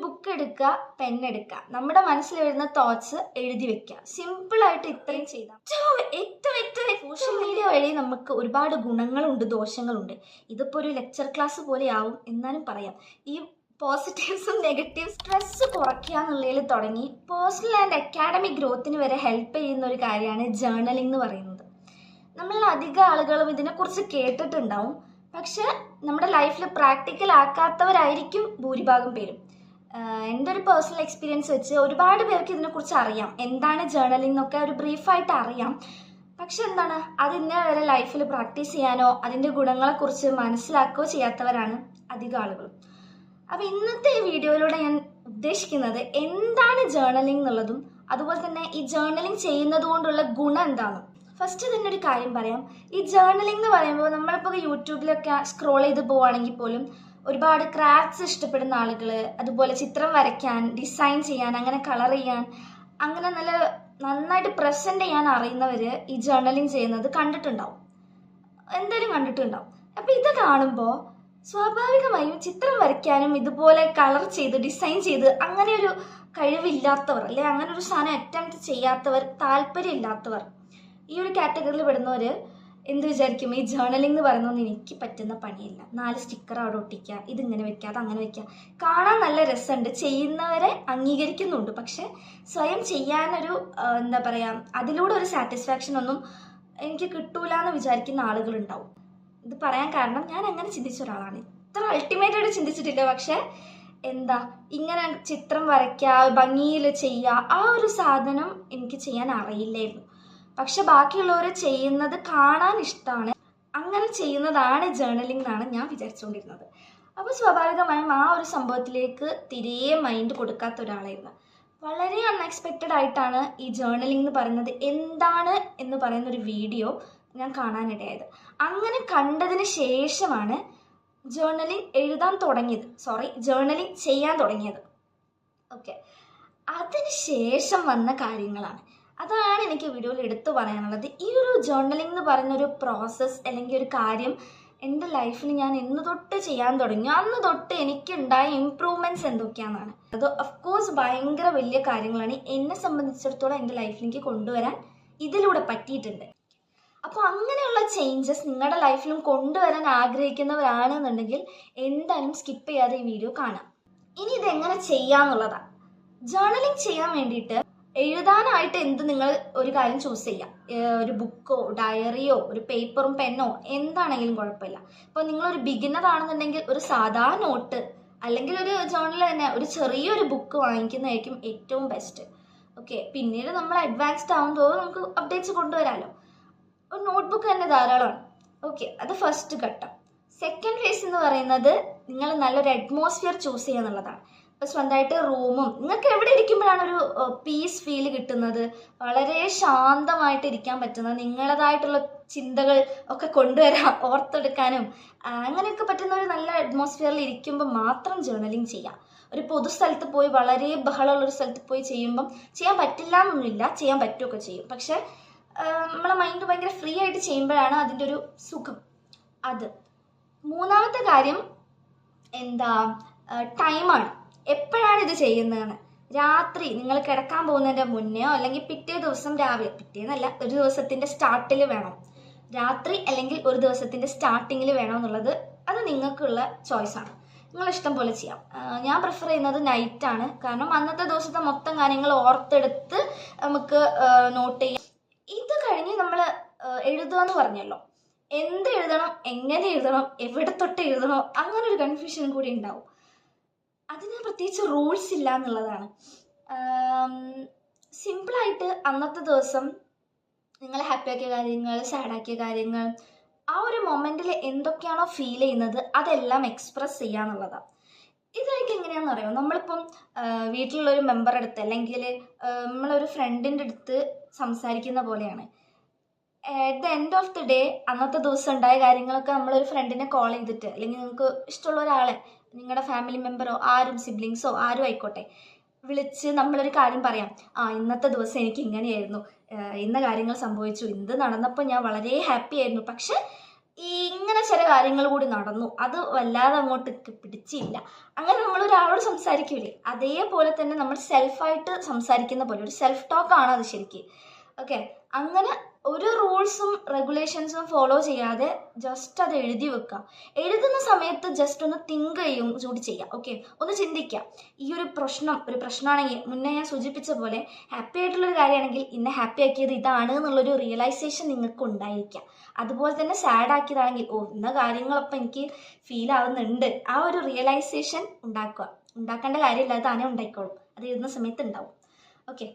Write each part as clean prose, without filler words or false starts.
Book എടുക്കുക, pen എടുക്കുക, നമ്മുടെ മനസ്സിൽ വരുന്ന തോട്ട്സ് എഴുതി വെക്കുക. സിമ്പിളായിട്ട് ഇത്രയും ചെയ്താൽ ഏറ്റവും സോഷ്യൽ മീഡിയ വഴി നമുക്ക് ഒരുപാട് ഗുണങ്ങളുണ്ട്, ദോഷങ്ങളുണ്ട്. ഇതിപ്പോൾ ഒരു ലെക്ചർ ക്ലാസ് പോലെ ആവും, എന്നാലും പറയാം. ഈ പോസിറ്റീവ്സും നെഗറ്റീവ് സ്ട്രെസ് കുറയ്ക്കുക എന്നുള്ളതിൽ തുടങ്ങി പേഴ്സണൽ ആൻഡ് അക്കാഡമിക് ഗ്രോത്തിന് വരെ ഹെൽപ്പ് ചെയ്യുന്ന ഒരു കാര്യമാണ് ജേർണലിംഗ് എന്ന് പറയുന്നത്. നമ്മൾ അധികം ആളുകളും ഇതിനെക്കുറിച്ച് കേട്ടിട്ടുണ്ടാവും, പക്ഷെ നമ്മുടെ ലൈഫിൽ പ്രാക്ടിക്കൽ ആക്കാത്തവരായിരിക്കും ഭൂരിഭാഗം പേരും. എൻ്റെ ഒരു പേഴ്സണൽ എക്സ്പീരിയൻസ് വെച്ച് ഒരുപാട് പേർക്ക് ഇതിനെക്കുറിച്ച് അറിയാം, എന്താണ് ജേർണലിംഗ് എന്നൊക്കെ ഒരു ബ്രീഫായിട്ട് അറിയാം. പക്ഷെ എന്താണ്, അത് ഇന്നേ വരെ ലൈഫിൽ പ്രാക്ടീസ് ചെയ്യാനോ അതിൻ്റെ ഗുണങ്ങളെക്കുറിച്ച് മനസ്സിലാക്കുകയോ ചെയ്യാത്തവരാണ് അധികം ആളുകളും. അപ്പോൾ ഇന്നത്തെ ഈ വീഡിയോയിലൂടെ ഞാൻ ഉദ്ദേശിക്കുന്നത് എന്താണ് ജേർണലിംഗ് എന്നുള്ളതും അതുപോലെ തന്നെ ഈ ജേർണലിംഗ് ചെയ്യുന്നത് കൊണ്ടുള്ള ഗുണം എന്താണെന്നും. ഫസ്റ്റ് തന്നെ ഒരു കാര്യം പറയാം. ഈ ജേർണലിംഗ് എന്ന് പറയുമ്പോൾ നമ്മളിപ്പോൾ യൂട്യൂബിലൊക്കെ സ്ക്രോൾ ചെയ്ത് പോവുകയാണെങ്കിൽ പോലും ഒരുപാട് ക്രാഫ്റ്റ്സ് ഇഷ്ടപ്പെടുന്ന ആളുകൾ, അതുപോലെ ചിത്രം വരയ്ക്കാൻ, ഡിസൈൻ ചെയ്യാൻ, അങ്ങനെ കളർ ചെയ്യാൻ, അങ്ങനെ നന്നായിട്ട് പ്രസൻറ്റ് ചെയ്യാൻ അറിയുന്നവർ ഈ ജേർണലിംഗ് ചെയ്യുന്നത് കണ്ടിട്ടുണ്ടാവും, എന്തായാലും കണ്ടിട്ടുണ്ടാവും. അപ്പോൾ ഇത് കാണുമ്പോൾ സ്വാഭാവികമായും ചിത്രം വരയ്ക്കാനും ഇതുപോലെ കളർ ചെയ്ത് ഡിസൈൻ ചെയ്ത് അങ്ങനെ ഒരു കഴിവില്ലാത്തവർ, അല്ലെ അങ്ങനെ ഒരു സാധനം അറ്റംപ്റ്റ് ചെയ്യാത്തവർ, താല്പര്യമില്ലാത്തവർ, ഈ ഒരു കാറ്റഗറിയിൽ പെടുന്നവർ എന്ത് വിചാരിക്കും, ഈ ജേർണലിംഗ് എന്ന് പറയുന്നതൊന്നും എനിക്ക് പറ്റുന്ന പണിയില്ല, 4 സ്റ്റിക്കർ അവിടെ ഒട്ടിക്കുക, ഇതിങ്ങനെ വെക്കുക, അതങ്ങനെ വെക്കുക, കാണാൻ നല്ല രസമുണ്ട്, ചെയ്യുന്നവരെ അംഗീകരിക്കുന്നുണ്ട്, പക്ഷെ സ്വയം ചെയ്യാനൊരു എന്താ പറയുക, അതിലൂടെ ഒരു സാറ്റിസ്ഫാക്ഷൻ ഒന്നും എനിക്ക് കിട്ടൂല എന്ന് വിചാരിക്കുന്ന ആളുകളുണ്ടാവും. ഇത് പറയാൻ കാരണം ഞാൻ അങ്ങനെ ചിന്തിച്ച ഒരാളാണ്. ഇത്ര അൾട്ടിമേറ്റായിട്ട് ചിന്തിച്ചിട്ടില്ല, പക്ഷെ എന്താ ഇങ്ങനെ ചിത്രം വരയ്ക്കുക, ഭംഗിയിൽ ചെയ്യുക, ആ ഒരു സാധനം എനിക്ക് ചെയ്യാൻ അറിയില്ലായിരുന്നു. പക്ഷെ ബാക്കിയുള്ളവർ ചെയ്യുന്നത് കാണാൻ ഇഷ്ടമാണ്, അങ്ങനെ ചെയ്യുന്നതാണ് ജേർണലിംഗ് എന്നാണ് ഞാൻ വിചാരിച്ചുകൊണ്ടിരുന്നത്. അപ്പോൾ സ്വാഭാവികമായും ആ ഒരു സംഭവത്തിലേക്ക് തിരികെ മൈൻഡ് കൊടുക്കാത്ത ഒരാളായിരുന്നു. വളരെ അൺഎക്സ്പെക്റ്റഡ് ആയിട്ടാണ് ഈ ജേർണലിംഗ് എന്ന് പറയുന്നത് എന്താണ് എന്ന് പറയുന്നൊരു വീഡിയോ ഞാൻ കാണാനിടയായത്. അങ്ങനെ കണ്ടതിന് ശേഷമാണ് ജേർണലിംഗ് ചെയ്യാൻ തുടങ്ങിയത്. ഓക്കെ, അതിന് ശേഷം വന്ന കാര്യങ്ങളാണ്, അതാണ് എനിക്ക് വീഡിയോയിൽ എടുത്തു പറയാനുള്ളത്. ഈ ഒരു ജേർണലിംഗ് എന്ന് പറയുന്ന ഒരു പ്രോസസ്സ് അല്ലെങ്കിൽ ഒരു കാര്യം എൻ്റെ ലൈഫിൽ ഞാൻ എന്ന് തൊട്ട് ചെയ്യാൻ തുടങ്ങി, അന്ന് തൊട്ട് എനിക്കുണ്ടായ ഇമ്പ്രൂവ്മെൻറ്റ്സ് എന്തൊക്കെയാണെന്നാണ്. അത് ഓഫ്കോഴ്സ് ഭയങ്കര വലിയ കാര്യങ്ങളാണ്. എന്നെ സംബന്ധിച്ചിടത്തോളം എൻ്റെ ലൈഫിലേക്ക് കൊണ്ടുവരാൻ ഇതിലൂടെ പറ്റിയിട്ടുണ്ട്. അപ്പോൾ അങ്ങനെയുള്ള ചേഞ്ചസ് നിങ്ങളുടെ ലൈഫിലും കൊണ്ടുവരാൻ ആഗ്രഹിക്കുന്നവരാണെന്നുണ്ടെങ്കിൽ എന്തായാലും സ്കിപ്പ് ചെയ്യാതെ ഈ വീഡിയോ കാണാം. ഇനി ഇതെങ്ങനെ ചെയ്യാന്നുള്ളതാണ്. ജേർണലിംഗ് ചെയ്യാൻ വേണ്ടിയിട്ട് എഴുതാനായിട്ട് നിങ്ങൾ ഒരു കാര്യം ചൂസ് ചെയ്യാം. ഒരു ബുക്കോ ഡയറിയോ ഒരു പേപ്പറും പെന്നോ എന്താണെങ്കിലും കുഴപ്പമില്ല. ഇപ്പോൾ നിങ്ങളൊരു ബിഗിനർ ആണെന്നുണ്ടെങ്കിൽ ഒരു സാധാ നോട്ട് അല്ലെങ്കിൽ ഒരു ജേർണൽ തന്നെ ഒരു ചെറിയൊരു ബുക്ക് വാങ്ങിക്കുന്നതായിരിക്കും ഏറ്റവും ബെസ്റ്റ്. ഓക്കെ, പിന്നീട് നമ്മൾ അഡ്വാൻസ്ഡ് ആവുമ്പോൾ നമുക്ക് അപ്ഡേറ്റ്സ് കൊണ്ടുവരാമല്ലോ. ഒരു നോട്ട്ബുക്ക് തന്നെ ധാരാളമാണ്. ഓക്കെ, അത് ഫസ്റ്റ് ഘട്ടം. സെക്കൻഡ് ഫേസ് എന്ന് പറയുന്നത് നിങ്ങൾ നല്ലൊരു അറ്റ്മോസ്ഫിയർ ചൂസ് ചെയ്യുക എന്നുള്ളതാണ്. ഇപ്പോൾ സ്വന്തമായിട്ട് റൂമും, നിങ്ങൾക്ക് എവിടെ ഇരിക്കുമ്പോഴാണ് ഒരു പീസ് ഫീൽ കിട്ടുന്നത്, വളരെ ശാന്തമായിട്ട് ഇരിക്കാൻ പറ്റുന്നത്, നിങ്ങളതായിട്ടുള്ള ചിന്തകൾ ഒക്കെ കൊണ്ടുവരാൻ ഓർത്തെടുക്കാനും അങ്ങനെയൊക്കെ പറ്റുന്ന ഒരു നല്ല അറ്റ്മോസ്ഫിയറിൽ ഇരിക്കുമ്പോൾ മാത്രം ജേർണലിംഗ് ചെയ്യാം. ഒരു പൊതുസ്ഥലത്ത് പോയി വളരെ ബഹളമുള്ളൊരു സ്ഥലത്ത് പോയി ചെയ്യുമ്പം ചെയ്യാൻ പറ്റില്ല എന്നൊന്നുമില്ല, ചെയ്യാൻ പറ്റുകയൊക്കെ ചെയ്യും. പക്ഷെ നമ്മളെ മൈൻഡ് ഭയങ്കര ഫ്രീ ആയിട്ട് ചെയ്യുമ്പോഴാണ് അതിൻ്റെ ഒരു സുഖം. അത് മൂന്നാമത്തെ കാര്യം ടൈമാണ്. എപ്പോഴാണ് ഇത് ചെയ്യുന്നതെന്ന്, രാത്രി നിങ്ങൾ കിടക്കാൻ പോകുന്നതിൻ്റെ മുന്നെയോ അല്ലെങ്കിൽ പിറ്റേ ദിവസം രാവിലെ, പിറ്റേന്നല്ല ഒരു ദിവസത്തിൻ്റെ സ്റ്റാർട്ടിൽ വേണം, രാത്രി അല്ലെങ്കിൽ ഒരു ദിവസത്തിൻ്റെ സ്റ്റാർട്ടിങ്ങിൽ വേണം എന്നുള്ളത് അത് നിങ്ങൾക്കുള്ള ചോയ്സാണ്. നിങ്ങളിഷ്ടം പോലെ ചെയ്യാം. ഞാൻ പ്രിഫർ ചെയ്യുന്നത് നൈറ്റാണ്, കാരണം അന്നത്തെ ദിവസത്തെ മൊത്തം കാര്യങ്ങൾ ഓർത്തെടുത്ത് നമുക്ക് നോട്ട് ചെയ്യാം. ഇത് കഴിഞ്ഞ് നമ്മൾ എഴുതുക എന്ന് പറഞ്ഞല്ലോ, എന്ത് എഴുതണം, എങ്ങനെ എഴുതണം, എവിടെ തൊട്ട് എഴുതണോ, അങ്ങനെ ഒരു കൺഫ്യൂഷൻ കൂടി ഉണ്ടാവും. അതിന് പ്രത്യേകിച്ച് റൂൾസ് ഇല്ല എന്നുള്ളതാണ്. സിമ്പിളായിട്ട് അന്നത്തെ ദിവസം നിങ്ങൾ ഹാപ്പിയാക്കിയ കാര്യങ്ങൾ, സാഡാക്കിയ കാര്യങ്ങൾ, ആ ഒരു മൊമെൻറ്റിൽ എന്തൊക്കെയാണോ ഫീൽ ചെയ്യുന്നത് അതെല്ലാം എക്സ്പ്രസ് ചെയ്യുക എന്നുള്ളതാണ്. ഇതൊക്കെ എങ്ങനെയാണെന്ന് അറിയാം. നമ്മളിപ്പം വീട്ടിലുള്ളൊരു മെമ്പറുടെ അടുത്ത് അല്ലെങ്കിൽ നമ്മളൊരു ഫ്രണ്ടിൻ്റെ അടുത്ത് സംസാരിക്കുന്ന പോലെയാണ്. At the end of the day അന്നത്തെ ദിവസം ഉണ്ടായ കാര്യങ്ങളൊക്കെ നമ്മളൊരു ഫ്രണ്ടിനെ കോൾ ചെയ്തിട്ട്, അല്ലെങ്കിൽ നിങ്ങൾക്ക് ഇഷ്ടമുള്ള ഒരാളെ, നിങ്ങളുടെ ഫാമിലി മെമ്പറോ ആരും സിബ്ലിങ്സോ ആരും ആയിക്കോട്ടെ, വിളിച്ച് നമ്മളൊരു കാര്യം പറയാം. ഇന്നത്തെ ദിവസം എനിക്ക് ഇങ്ങനെയായിരുന്നു, ഇന്ന കാര്യങ്ങൾ സംഭവിച്ചു, ഇത് നടന്നപ്പോൾ ഞാൻ വളരെ ഹാപ്പി ആയിരുന്നു, പക്ഷെ ഇങ്ങനെ ചില കാര്യങ്ങൾ കൂടി നടന്നു, അത് വല്ലാതെ അങ്ങോട്ട് പിടിച്ചില്ല. അങ്ങനെ നമ്മൾ ഒരാളോട് സംസാരിക്കൂലേ, അതേപോലെ തന്നെ നമ്മൾ സെൽഫായിട്ട് സംസാരിക്കുന്ന പോലെ ഒരു സെൽഫ് ടോക്ക് ആണ് അത് ശരിക്കും. ഓക്കെ, അങ്ങനെ ഒരു റൂൾസും റെഗുലേഷൻസും ഫോളോ ചെയ്യാതെ ജസ്റ്റ് അത് എഴുതി വെക്കുക. എഴുതുന്ന സമയത്ത് ജസ്റ്റ് ഒന്ന് തിങ്ക് ചെയ്യും കൂടി ചെയ്യാം. ഓക്കെ, ഒന്ന് ചിന്തിക്കാം. ഈ ഒരു പ്രശ്നമാണെങ്കിൽ മുന്നേ ഞാൻ സൂചിപ്പിച്ച പോലെ ഹാപ്പി ആയിട്ടുള്ളൊരു കാര്യമാണെങ്കിൽ ഇന്നെ ഹാപ്പി ആക്കിയത് ഇതാണ് എന്നുള്ളൊരു റിയലൈസേഷൻ നിങ്ങൾക്ക് ഉണ്ടായിരിക്കാം. അതുപോലെ തന്നെ സാഡ് ആക്കിയതാണെങ്കിൽ ഇന്ന കാര്യങ്ങളപ്പം എനിക്ക് ഫീൽ ആവുന്നുണ്ട്, ആ ഒരു റിയലൈസേഷൻ ഉണ്ടാക്കേണ്ട കാര്യമില്ല, അത് താനേ ഉണ്ടായിക്കോളും, അത് എഴുതുന്ന സമയത്ത് ഉണ്ടാവും. ഓക്കെ,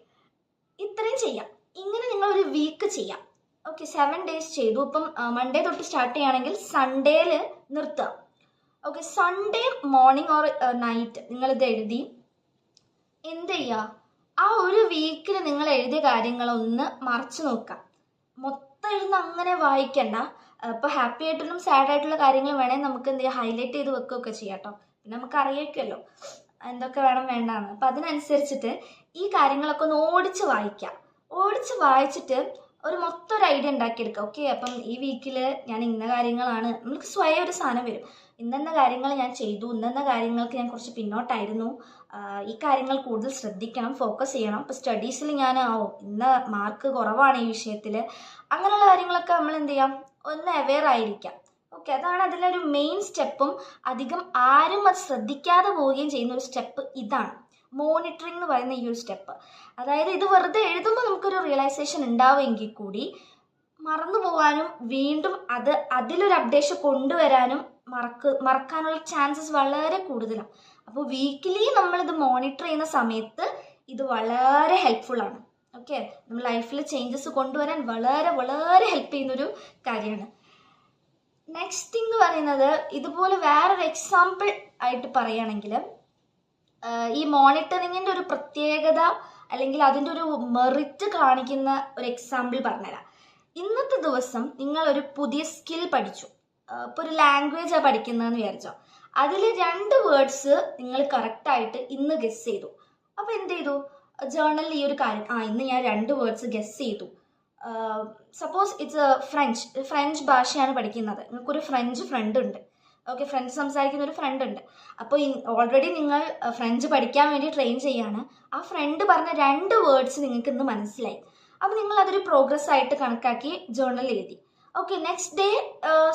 ഇത്രയും ചെയ്യാം. ഇങ്ങനെ നിങ്ങൾ ഒരു വീക്ക് ചെയ്യാം. ഓക്കെ, 7 days ചെയ്തു. ഇപ്പം മൺഡേ തൊട്ട് സ്റ്റാർട്ട് ചെയ്യുകയാണെങ്കിൽ സൺഡേയിൽ നിർത്തുക. Okay, Sunday morning or night നിങ്ങളിത് എഴുതി എന്ത് ചെയ്യുക, ആ ഒരു വീക്കിൽ നിങ്ങൾ എഴുതിയ കാര്യങ്ങളൊന്ന് മറച്ചു നോക്കാം. മൊത്തം എഴുതുന്ന അങ്ങനെ വായിക്കണ്ട. ഇപ്പോൾ ഹാപ്പി ആയിട്ടുള്ള സാഡ് ആയിട്ടുള്ള കാര്യങ്ങൾ വേണമെങ്കിൽ നമുക്ക് എന്ത് ചെയ്യുക, ഹൈലൈറ്റ് ചെയ്ത് വെക്കുകയൊക്കെ ചെയ്യാം കേട്ടോ. പിന്നെ നമുക്ക് അറിയിക്കുമല്ലോ എന്തൊക്കെ വേണ്ടാന്ന്. അപ്പം അതിനനുസരിച്ചിട്ട് ഈ കാര്യങ്ങളൊക്കെ ഒന്ന് ഓടിച്ച് വായിച്ചിട്ട് മൊത്തം ഒരു ഐഡിയ ഉണ്ടാക്കിയെടുക്കുക. ഓക്കെ, അപ്പം ഈ വീക്കിൽ ഞാൻ ഇന്ന കാര്യങ്ങളാണ്, നമുക്ക് സ്വയം ഒരു സാധനം വരും, ഇന്ന കാര്യങ്ങൾ ഞാൻ ചെയ്തു, ഇന്ന കാര്യങ്ങൾക്ക് ഞാൻ കുറച്ച് പിന്നോട്ടായിരുന്നു, ഈ കാര്യങ്ങൾ കൂടുതൽ ശ്രദ്ധിക്കണം, ഫോക്കസ് ചെയ്യണം. ഇപ്പോൾ സ്റ്റഡീസിൽ ഞാൻ ഇന്ന മാർക്ക് കുറവാണ് ഈ വിഷയത്തിൽ, അങ്ങനെയുള്ള കാര്യങ്ങളൊക്കെ നമ്മൾ എന്ത് ചെയ്യാം, ഒന്ന് അവെയർ ആയിരിക്കാം. ഓക്കെ, അതാണ് അതിലൊരു മെയിൻ സ്റ്റെപ്പും അധികം ആരും അത് ശ്രദ്ധിക്കാതെ പോവുകയും ചെയ്യുന്ന ഒരു സ്റ്റെപ്പ് ഇതാണ്, മോണിറ്ററിംഗ് എന്ന് പറയുന്ന ഈ ഒരു സ്റ്റെപ്പ്. അതായത് ഇത് വെറുതെ എഴുതുമ്പോൾ നമുക്കൊരു റിയലൈസേഷൻ ഉണ്ടാവുമെങ്കിൽ കൂടി മറന്നു പോകാനും വീണ്ടും അതിലൊരു അപ്ഡേഷൻ കൊണ്ടുവരാനും മറക്കാനുള്ള ചാൻസസ് വളരെ കൂടുതലാണ്. അപ്പോൾ വീക്കിലി നമ്മളിത് മോണിറ്റർ ചെയ്യുന്ന സമയത്ത് ഇത് വളരെ ഹെൽപ്ഫുള്ളാണ്. ഓക്കെ, നമ്മൾ ലൈഫിൽ ചേഞ്ചസ് കൊണ്ടുവരാൻ വളരെ വളരെ ഹെൽപ്പ് ചെയ്യുന്നൊരു കാര്യമാണ്. നെക്സ്റ്റ് തിങ് എന്ന് പറയുന്നത്, ഇതുപോലെ വേറൊരു എക്സാമ്പിൾ ആയിട്ട് പറയുകയാണെങ്കിൽ, ഈ മോണിറ്ററിങ്ങിൻ്റെ ഒരു പ്രത്യേകത അല്ലെങ്കിൽ അതിൻ്റെ ഒരു മെറിറ്റ് കാണിക്കുന്ന ഒരു എക്സാമ്പിൾ പറഞ്ഞുതരാം. ഇന്നത്തെ ദിവസം നിങ്ങളൊരു പുതിയ സ്കിൽ പഠിച്ചു. ഇപ്പോൾ ഒരു ലാംഗ്വേജാണ് പഠിക്കുന്നതെന്ന് വിചാരിച്ചോ, അതിൽ 2 വേർഡ്സ് നിങ്ങൾ കറക്റ്റായിട്ട് ഇന്ന് ഗസ് ചെയ്തു. അപ്പോൾ എന്ത് ചെയ്തു, ജേർണലിൽ ഈ ഒരു കാര്യം ഇന്ന് ഞാൻ 2 വേർഡ്സ് ഗസ് ചെയ്തു. സപ്പോസ് ഇറ്റ്സ് ഫ്രഞ്ച് ഭാഷയാണ് പഠിക്കുന്നത്, നിങ്ങൾക്കൊരു ഫ്രഞ്ച് ഫ്രണ്ട് ഉണ്ട്. ഓക്കെ, ഫ്രഞ്ച് സംസാരിക്കുന്ന ഒരു ഫ്രണ്ട് ഉണ്ട്. അപ്പോൾ ഓൾറെഡി നിങ്ങൾ ഫ്രഞ്ച് പഠിക്കാൻ വേണ്ടി ട്രെയിൻ ചെയ്യാണ്. ആ ഫ്രണ്ട് പറഞ്ഞ 2 വേർഡ്സ് നിങ്ങൾക്ക് ഇന്ന് മനസ്സിലായി. അപ്പോൾ നിങ്ങൾ അതൊരു പ്രോഗ്രസ് ആയിട്ട് കണക്കാക്കി ജേർണലിൽ എഴുതി. Okay, next day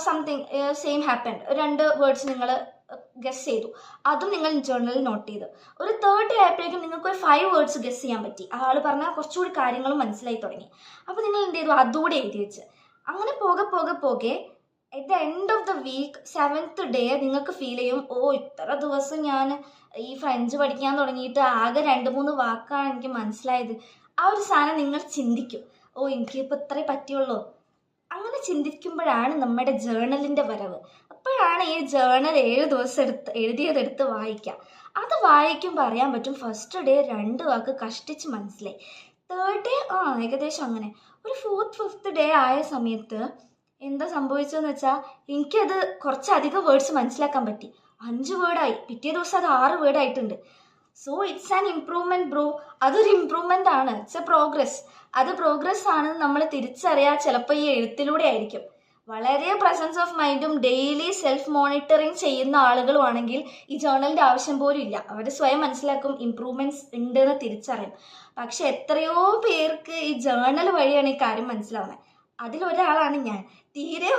something same happened, 2 words നിങ്ങൾ ഗസ് ചെയ്തു, അതും നിങ്ങൾ ജേർണലിൽ നോട്ട് ചെയ്തു. ഒരു 3rd ഡേ ആയപ്പോഴേക്കും നിങ്ങൾക്ക് ഒരു 5 വേർഡ്സ് ഗസ് ചെയ്യാൻ പറ്റി. ആൾ പറഞ്ഞാൽ കുറച്ചുകൂടി കാര്യങ്ങളും മനസ്സിലായി തുടങ്ങി. അപ്പോൾ നിങ്ങൾ എന്ത് ചെയ്തു, അതുകൂടെ എഴുതി വെച്ച്. അങ്ങനെ പോകെ at the end of the week 7th day നിങ്ങൾക്ക് ഫീൽ ചെയ്യും, ഇത്ര ദിവസം ഞാൻ ഈ ഫ്രഞ്ച് പഠിക്കാൻ തുടങ്ങിയിട്ട് ആകെ 2-3 വാക്കാണ് എനിക്ക് മനസ്സിലായത്. ആ ഒരു സാധനം നിങ്ങൾ ചിന്തിക്കും, എനിക്കിപ്പോൾ ഇത്രേ പറ്റിയുള്ളൂ. അങ്ങനെ ചിന്തിക്കുമ്പോഴാണ് നമ്മുടെ ജേർണലിൻ്റെ വരവ്. അപ്പോഴാണ് ഈ ജേർണൽ 7 ദിവസം എഴുതിയതെടുത്ത് വായിക്കുക. അത് വായിക്കുമ്പോൾ അറിയാൻ പറ്റും, ഫസ്റ്റ് ഡേ 2 വാക്ക് കഷ്ടിച്ച് മനസ്സിലായി, 3rd ഡേ ഏകദേശം അങ്ങനെ. ഒരു 4th 5th ഡേ ആയ സമയത്ത് എന്താ സംഭവിച്ചതെന്ന് വെച്ചാൽ എനിക്കത് കുറച്ചധികം വേർഡ്സ് മനസ്സിലാക്കാൻ പറ്റി. 5 വേർഡായി, പിറ്റേ ദിവസം അത് 6 വേർഡായിട്ടുണ്ട്. So it's an improvement bro. അതൊരു ഇംപ്രൂവ്മെൻ്റ് ആണ്, ഇറ്റ്സ് എ പ്രോഗ്രസ്. അത് പ്രോഗ്രസ് ആണെന്ന് നമ്മൾ തിരിച്ചറിയാൻ ചിലപ്പോൾ ഈ എഴുത്തിലൂടെ ആയിരിക്കും. വളരെ പ്രസൻസ് ഓഫ് മൈൻഡും ഡെയിലി സെൽഫ് മോണിറ്ററിങ് ചെയ്യുന്ന ആളുകളും ആണെങ്കിൽ ഈ ജേർണലിൻ്റെ ആവശ്യം പോലും ഇല്ല. അവർ സ്വയം മനസ്സിലാക്കും ഇംപ്രൂവ്മെൻറ്റ്സ് ഉണ്ടെന്ന് തിരിച്ചറിയും. പക്ഷെ എത്രയോ പേർക്ക് ഈ ജേർണൽ വഴിയാണ് ഈ കാര്യം മനസ്സിലാവുന്നത്. അതിലൊരാളാണ് ഞാൻ. തീരെ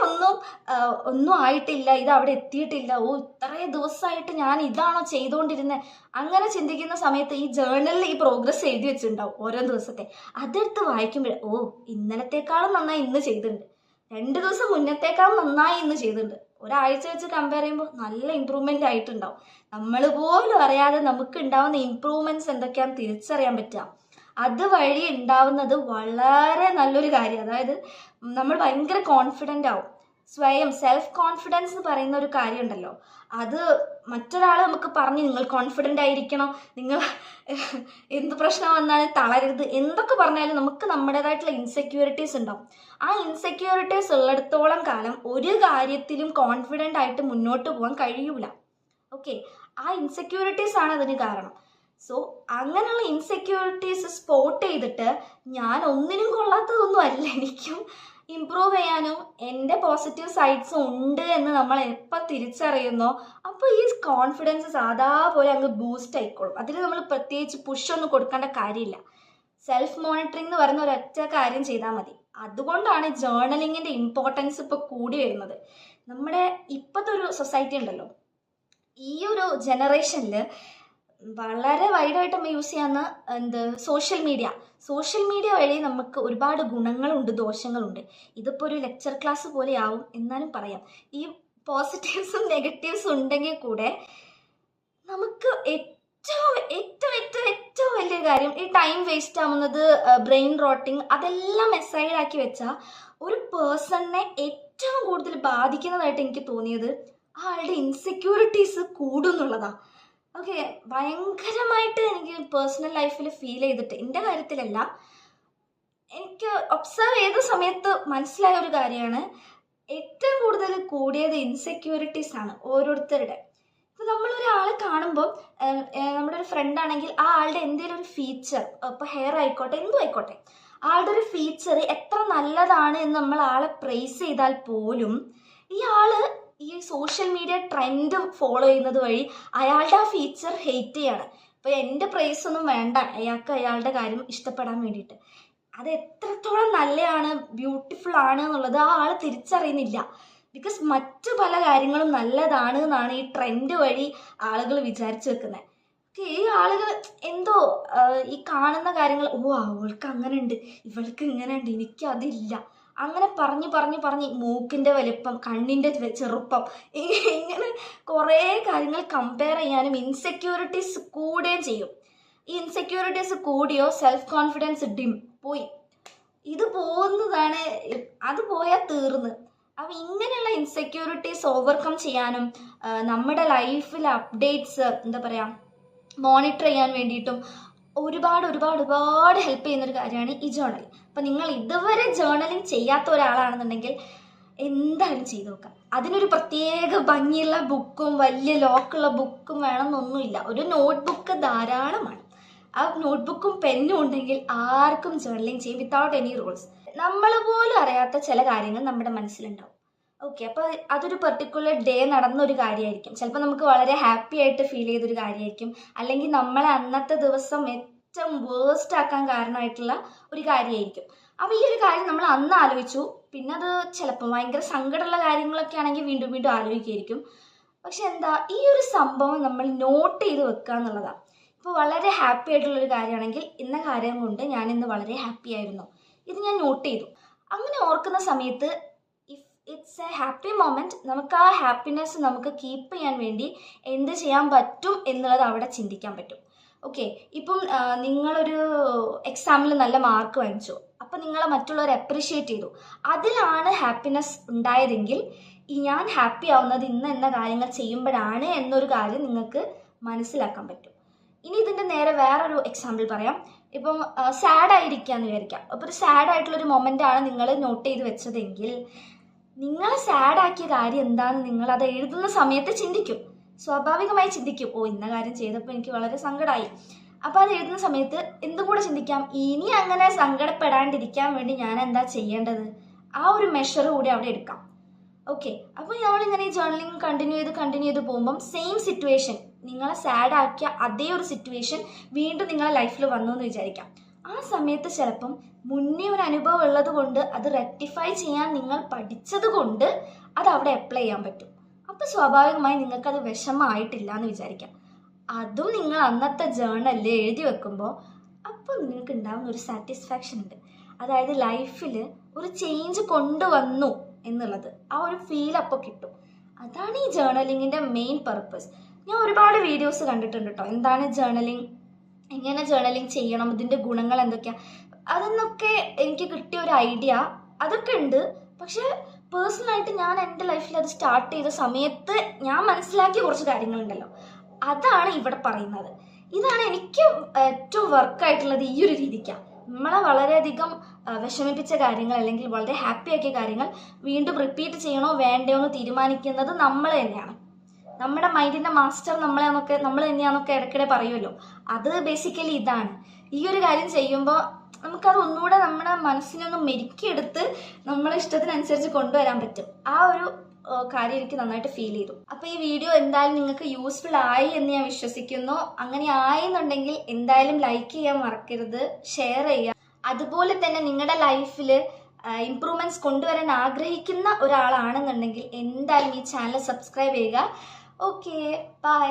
ഒന്നും ആയിട്ടില്ല, ഇത് അവിടെ എത്തിയിട്ടില്ല, ഇത്രയും ദിവസമായിട്ട് ഞാൻ ഇതാണോ ചെയ്തുകൊണ്ടിരുന്നത്, അങ്ങനെ ചിന്തിക്കുന്ന സമയത്ത് ഈ ജേർണലിൽ ഈ പ്രോഗ്രസ് എഴുതി വെച്ചിട്ടുണ്ടാവും ഓരോ ദിവസത്തെ. അതെടുത്ത് വായിക്കുമ്പോൾ ഇന്നലത്തേക്കാളും നന്നായി ഇന്ന് ചെയ്തിട്ടുണ്ട്, 2 ദിവസം മുന്നത്തേക്കാളും നന്നായി ഇന്ന് ചെയ്തിട്ടുണ്ട്, ഒരാഴ്ച വെച്ച് കമ്പയർ ചെയ്യുമ്പോൾ നല്ല ഇമ്പ്രൂവ്മെൻ്റ് ആയിട്ടുണ്ടാവും. നമ്മൾ പോലും അറിയാതെ നമുക്ക് ഉണ്ടാവുന്ന ഇമ്പ്രൂവ്മെൻറ്റ്സ് എന്തൊക്കെയാണെന്ന് തിരിച്ചറിയാൻ പറ്റുക. അതുവഴി ഉണ്ടാവുന്നത് വളരെ നല്ലൊരു കാര്യം. അതായത് നമ്മൾ ഭയങ്കര കോൺഫിഡൻ്റ് ആവും. സ്വയം സെൽഫ് കോൺഫിഡൻസ് എന്ന് പറയുന്ന ഒരു കാര്യം ഉണ്ടല്ലോ, അത് മറ്റൊരാൾ നമുക്ക് പറഞ്ഞ് നിങ്ങൾ കോൺഫിഡൻ്റ് ആയിരിക്കണം, നിങ്ങൾ എന്ത് പ്രശ്നം വന്നാലും തളരരുത് എന്തൊക്കെ പറഞ്ഞാലും നമുക്ക് നമ്മുടേതായിട്ടുള്ള ഇൻസെക്യൂരിറ്റീസ് ഉണ്ടാവും. ആ ഇൻസെക്യൂരിറ്റീസ് ഉള്ളിടത്തോളം കാലം ഒരു കാര്യത്തിലും കോൺഫിഡൻ്റ് ആയിട്ട് മുന്നോട്ട് പോകാൻ കഴിയൂല. ഓക്കെ, ആ ഇൻസെക്യൂരിറ്റീസ് ആണ് അതിന് കാരണം. സോ അങ്ങനെയുള്ള ഇൻസെക്യൂരിറ്റീസ് സ്പോട്ട് ചെയ്തിട്ട് ഞാൻ ഒന്നിനും കൊള്ളാത്തതൊന്നും അല്ല, എനിക്കും ഇമ്പ്രൂവ് ചെയ്യാനും എൻ്റെ പോസിറ്റീവ് സൈഡ്സ് ഉണ്ട് എന്ന് നമ്മൾ എപ്പോൾ തിരിച്ചറിയുന്നോ അപ്പോൾ ഈ കോൺഫിഡൻസ് സാധാ പോലെ അങ്ങ് ബൂസ്റ്റ് ആയിക്കോളും. അതിൽ നമ്മൾ പ്രത്യേകിച്ച് പുഷൊന്നും കൊടുക്കേണ്ട കാര്യമില്ല. സെൽഫ് മോണിറ്ററിംഗ് എന്ന് പറയുന്ന ഒരൊറ്റ കാര്യം ചെയ്താൽ മതി. അതുകൊണ്ടാണ് ജേർണലിങ്ങിൻ്റെ ഇമ്പോർട്ടൻസ് ഇപ്പോൾ കൂടി വരുന്നത്. നമ്മുടെ ഇപ്പോഴത്തെ ഒരു സൊസൈറ്റി ഉണ്ടല്ലോ, ഈ ഒരു ജനറേഷനിൽ വളരെ വൈഡായിട്ട് നമ്മൾ യൂസ് ചെയ്യാവുന്ന സോഷ്യൽ മീഡിയ വഴി നമുക്ക് ഒരുപാട് ഗുണങ്ങളുണ്ട്, ദോഷങ്ങളുണ്ട്. ഇതിപ്പോൾ ഒരു ലെക്ചർ ക്ലാസ് പോലെ ആവും, എന്നാലും പറയാം. ഈ പോസിറ്റീവ്സും നെഗറ്റീവ്സും ഉണ്ടെങ്കിൽ കൂടെ നമുക്ക് ഏറ്റവും ഏറ്റവും ഏറ്റവും ഏറ്റവും വലിയ കാര്യം ഈ ടൈം വേസ്റ്റ് ആവുന്നത്, ബ്രെയിൻ റോട്ടിങ്, അതെല്ലാം മെസ്സൈഡാക്കി വെച്ചാൽ ഒരു പേഴ്സണിനെ ഏറ്റവും കൂടുതൽ ബാധിക്കുന്നതായിട്ട് എനിക്ക് തോന്നിയത് ആളുടെ ഇൻസെക്യൂരിറ്റീസ് കൂടുന്നുള്ളതാണ്. ഓക്കെ, ഭയങ്കരമായിട്ട് എനിക്ക് പേഴ്സണൽ ലൈഫിൽ ഫീൽ ചെയ്തിട്ട്, എൻ്റെ കാര്യത്തിലല്ല, എനിക്ക് ഒബ്സർവ് ചെയ്ത സമയത്ത് മനസ്സിലായ ഒരു കാര്യമാണ്, ഏറ്റവും കൂടുതൽ കൂടിയത് ഇൻസെക്യൂരിറ്റീസ് ആണ് ഓരോരുത്തരുടെ. ഇപ്പോൾ നമ്മളൊരാളെ കാണുമ്പോൾ, നമ്മുടെ ഒരു ഫ്രണ്ട് ആണെങ്കിൽ ആ ആളുടെ എന്തെങ്കിലും ഒരു ഫീച്ചർ, ഇപ്പോൾ ഹെയർ ആയിക്കോട്ടെ, എന്തും ആയിക്കോട്ടെ, ആളുടെ ഒരു ഫീച്ചർ എത്ര നല്ലതാണ് എന്ന് നമ്മൾ ആളെ പ്രൈസ് ചെയ്താൽ പോലും ഈ ആള് ഈ സോഷ്യൽ മീഡിയ ട്രെൻഡ് ഫോളോ ചെയ്യുന്നത് വഴി അയാളുടെ ആ ഫീച്ചർ ഹെയ്റ്റ് ചെയ്യാണ്. ഇപ്പോൾ എൻ്റെ പ്രൈസ് ഒന്നും വേണ്ട അയാൾക്ക് അയാളുടെ കാര്യം ഇഷ്ടപ്പെടാൻ വേണ്ടിയിട്ട്. അത് എത്രത്തോളം നല്ലതാണ്, ബ്യൂട്ടിഫുൾ ആണ് എന്നുള്ളത് ആ ആൾ തിരിച്ചറിയുന്നില്ല. ബിക്കോസ് മറ്റു പല കാര്യങ്ങളും നല്ലതാണ് എന്നാണ് ഈ ട്രെൻഡ് വഴി ആളുകൾ വിചാരിച്ചു വെക്കുന്നത്. ഈ ആളുകൾ എന്തോ ഈ കാണുന്ന കാര്യങ്ങൾ, അവൾക്ക് അങ്ങനെ ഉണ്ട്, ഇവൾക്ക് ഇങ്ങനെ ഉണ്ട്, എനിക്കതില്ല, അങ്ങനെ പറഞ്ഞ് മൂക്കിൻ്റെ വലിപ്പം, കണ്ണിൻ്റെ ചെറുപ്പം, ഇങ്ങനെ കുറേ കാര്യങ്ങൾ കമ്പയർ ചെയ്യാനും ഇൻസെക്യൂരിറ്റീസ് കൂടുകയും ചെയ്യും. ഈ ഇൻസെക്യൂരിറ്റീസ് കൂടിയോ സെൽഫ് കോൺഫിഡൻസ് പോയി. ഇത് പോകുന്നതാണ്, അത് പോയാൽ തീർന്ന്. അപ്പം ഇങ്ങനെയുള്ള ഇൻസെക്യൂരിറ്റീസ് ഓവർകം ചെയ്യാനും നമ്മുടെ ലൈഫിലെ അപ്ഡേറ്റ്സ് എന്താ പറയുക മോണിറ്റർ ചെയ്യാൻ വേണ്ടിയിട്ടും ഒരുപാട് ഹെൽപ്പ് ചെയ്യുന്നൊരു കാര്യമാണ് ഈ ജേർണലിങ്. അപ്പം നിങ്ങൾ ഇതുവരെ ജേർണലിങ് ചെയ്യാത്ത ഒരാളാണെന്നുണ്ടെങ്കിൽ എന്തായാലും ചെയ്തു നോക്കാം. അതിനൊരു പ്രത്യേക ഭംഗിയുള്ള ബുക്കും വലിയ ലോക്കുള്ള ബുക്കും വേണമെന്നൊന്നുമില്ല. ഒരു നോട്ട്ബുക്ക് ധാരാളമാണ്. ആ നോട്ട്ബുക്കും പെന്നും ഉണ്ടെങ്കിൽ ആർക്കും ജേർണലിങ് ചെയ്യും വിത്തൗട്ട് എനി റൂൾസ്. നമ്മൾ പോലും അറിയാത്ത ചില കാര്യങ്ങൾ നമ്മുടെ മനസ്സിലുണ്ടാവും. ഓക്കെ, അപ്പോൾ അതൊരു പെർട്ടിക്കുലർ ഡേ നടന്നൊരു കാര്യമായിരിക്കും. ചിലപ്പോൾ നമുക്ക് വളരെ ഹാപ്പി ആയിട്ട് ഫീൽ ചെയ്തൊരു കാര്യമായിരിക്കും, അല്ലെങ്കിൽ നമ്മളെ അന്നത്തെ ദിവസം ഏറ്റവും വേസ്റ്റ് ആക്കാൻ കാരണമായിട്ടുള്ള ഒരു കാര്യമായിരിക്കും. അപ്പോൾ ഈ ഒരു കാര്യം നമ്മൾ അന്ന് ആലോചിച്ചു, പിന്നെ അത് ചിലപ്പോൾ ഭയങ്കര സങ്കടമുള്ള കാര്യങ്ങളൊക്കെ ആണെങ്കിൽ വീണ്ടും ആലോചിക്കുകയായിരിക്കും. പക്ഷെ ഈ ഒരു സംഭവം നമ്മൾ നോട്ട് ചെയ്ത് വെക്കുക എന്നുള്ളതാണ്. ഇപ്പോൾ വളരെ ഹാപ്പി ആയിട്ടുള്ളൊരു കാര്യമാണെങ്കിൽ ഇന്ന കാര്യം കൊണ്ട് ഞാൻ ഇന്ന് വളരെ ഹാപ്പി ആയിരുന്നു, ഇത് ഞാൻ നോട്ട് ചെയ്തു. അങ്ങനെ ഓർക്കുന്ന സമയത്ത് ഇറ്റ്സ് എ ഹാപ്പി മൊമെൻറ്റ്. നമുക്ക് ആ ഹാപ്പിനെസ് നമുക്ക് കീപ്പ് ചെയ്യാൻ വേണ്ടി എന്ത് ചെയ്യാൻ പറ്റും എന്നുള്ളത് അവിടെ ചിന്തിക്കാൻ പറ്റും. ഓക്കെ, ഇപ്പം നിങ്ങളൊരു എക്സാമിൽ നല്ല മാർക്ക് വാങ്ങിച്ചു, അപ്പം നിങ്ങളെ മറ്റുള്ളവർ അപ്രിഷ്യേറ്റ് ചെയ്തു, അതിലാണ് ഹാപ്പിനെസ് ഉണ്ടായതെങ്കിൽ ഈ ഞാൻ ഹാപ്പി ആവുന്നത് ഇന്ന് എന്ന കാര്യങ്ങൾ ചെയ്യുമ്പോഴാണ് എന്നൊരു കാര്യം നിങ്ങൾക്ക് മനസ്സിലാക്കാൻ പറ്റും. ഇനി ഇതിൻ്റെ നേരെ വേറൊരു എക്സാമ്പിൾ പറയാം. ഇപ്പം സാഡായിരിക്കാന്ന് വിചാരിക്കാം. അപ്പോൾ ഒരു സാഡായിട്ടുള്ളൊരു മൊമെൻ്റാണ് നിങ്ങൾ നോട്ട് ചെയ്ത് വെച്ചതെങ്കിൽ നിങ്ങളെ സാഡാക്കിയ കാര്യം എന്താണെന്ന് നിങ്ങൾ അത് എഴുതുന്ന സമയത്ത് ചിന്തിക്കും. സ്വാഭാവികമായി ചിന്തിക്കും, ഇന്ന കാര്യം ചെയ്തപ്പോൾ എനിക്ക് വളരെ സങ്കടമായി. അപ്പോൾ അത് എഴുതുന്ന സമയത്ത് എന്തും കൂടെ ചിന്തിക്കാം, ഇനി അങ്ങനെ സങ്കടപ്പെടാണ്ടിരിക്കാൻ വേണ്ടി ഞാൻ എന്താ ചെയ്യേണ്ടത്, ആ ഒരു മെഷർ കൂടി അവിടെ എടുക്കാം. ഓക്കെ, അപ്പോൾ നമ്മളിങ്ങനെ ഈ ജേർണലിങ് കണ്ടിന്യൂ ചെയ്ത് പോകുമ്പം സെയിം സിറ്റുവേഷൻ, നിങ്ങളെ സാഡ് ആക്കിയ അതേ ഒരു സിറ്റുവേഷൻ വീണ്ടും നിങ്ങളെ ലൈഫിൽ വന്നു എന്ന് വിചാരിക്കാം. ആ സമയത്ത് ചിലപ്പം മുന്നേ ഒരു അനുഭവം ഉള്ളത് കൊണ്ട് അത് റെക്ടിഫൈ ചെയ്യാൻ നിങ്ങൾ പഠിച്ചത് കൊണ്ട് അത് അവിടെ അപ്ലൈ ചെയ്യാൻ പറ്റും. അപ്പോൾ സ്വാഭാവികമായി നിങ്ങൾക്കത് വിഷമമായിട്ടില്ല എന്ന് വിചാരിക്കാം. അതും നിങ്ങൾ അന്നത്തെ ജേർണലിൽ എഴുതി വെക്കുമ്പോൾ അപ്പോൾ നിങ്ങൾക്ക് ഉണ്ടാകുന്ന ഒരു സാറ്റിസ്ഫാക്ഷൻ ഉണ്ട്. അതായത് ലൈഫിൽ ഒരു ചേഞ്ച് കൊണ്ടുവന്നു എന്നുള്ളത്, ആ ഒരു ഫീൽ അപ്പോൾ കിട്ടും. അതാണ് ഈ ജേർണലിങ്ങിൻ്റെ മെയിൻ പർപ്പസ്. ഞാൻ ഒരുപാട് വീഡിയോസ് കണ്ടിട്ടുണ്ട് കേട്ടോ, എന്താണ് ജേർണലിങ്, എങ്ങനെ ജേർണലിങ് ചെയ്യണം, ഇതിൻ്റെ ഗുണങ്ങൾ എന്തൊക്കെയാണ്, അതെന്നൊക്കെ എനിക്ക് കിട്ടിയ ഒരു ഐഡിയ അതൊക്കെ ഉണ്ട്. പക്ഷെ പേഴ്സണലായിട്ട് ഞാൻ എൻ്റെ ലൈഫിൽ അത് സ്റ്റാർട്ട് ചെയ്ത സമയത്ത് ഞാൻ മനസ്സിലാക്കിയ കുറച്ച് കാര്യങ്ങളുണ്ടല്ലോ, അതാണ് ഇവിടെ പറയുന്നത്. ഇതാണ് എനിക്ക് ഏറ്റവും വർക്കായിട്ടുള്ളത്. ഈ ഒരു രീതിക്കാണ് നമ്മളെ വളരെയധികം വിഷമിപ്പിച്ച കാര്യങ്ങൾ അല്ലെങ്കിൽ വളരെ ഹാപ്പി ആക്കിയ കാര്യങ്ങൾ വീണ്ടും റിപ്പീറ്റ് ചെയ്യണോ വേണ്ടയോ എന്ന് തീരുമാനിക്കുന്നത് നമ്മൾ തന്നെയാണ്. നമ്മുടെ മൈൻഡിൻ്റെ മാസ്റ്റർ നമ്മൾ തന്നെയാണെന്നൊക്കെ ഇടയ്ക്കിടെ പറയുമല്ലോ, അത് ബേസിക്കലി ഇതാണ്. ഈ ഒരു കാര്യം ചെയ്യുമ്പോൾ നമുക്കത് ഒന്നുകൂടെ നമ്മുടെ മനസ്സിനൊന്ന് മെരുക്കിയെടുത്ത് നമ്മളെ ഇഷ്ടത്തിനനുസരിച്ച് കൊണ്ടുവരാൻ പറ്റും. ആ ഒരു കാര്യം എനിക്ക് നന്നായിട്ട് ഫീൽ ചെയ്തു. അപ്പോൾ ഈ വീഡിയോ എന്തായാലും നിങ്ങൾക്ക് യൂസ്ഫുൾ ആയി എന്ന് ഞാൻ വിശ്വസിക്കുന്നു. അങ്ങനെ ആയെന്നുണ്ടെങ്കിൽ എന്തായാലും ലൈക്ക് ചെയ്യാൻ മറക്കരുത്, ഷെയർ ചെയ്യുക. അതുപോലെ തന്നെ നിങ്ങളുടെ ലൈഫിൽ ഇംപ്രൂവ്മെന്റ്സ് കൊണ്ടുവരാൻ ആഗ്രഹിക്കുന്ന ഒരാളാണെന്നുണ്ടെങ്കിൽ എന്തായാലും ഈ ചാനൽ സബ്സ്ക്രൈബ് ചെയ്യുക. Okay, by.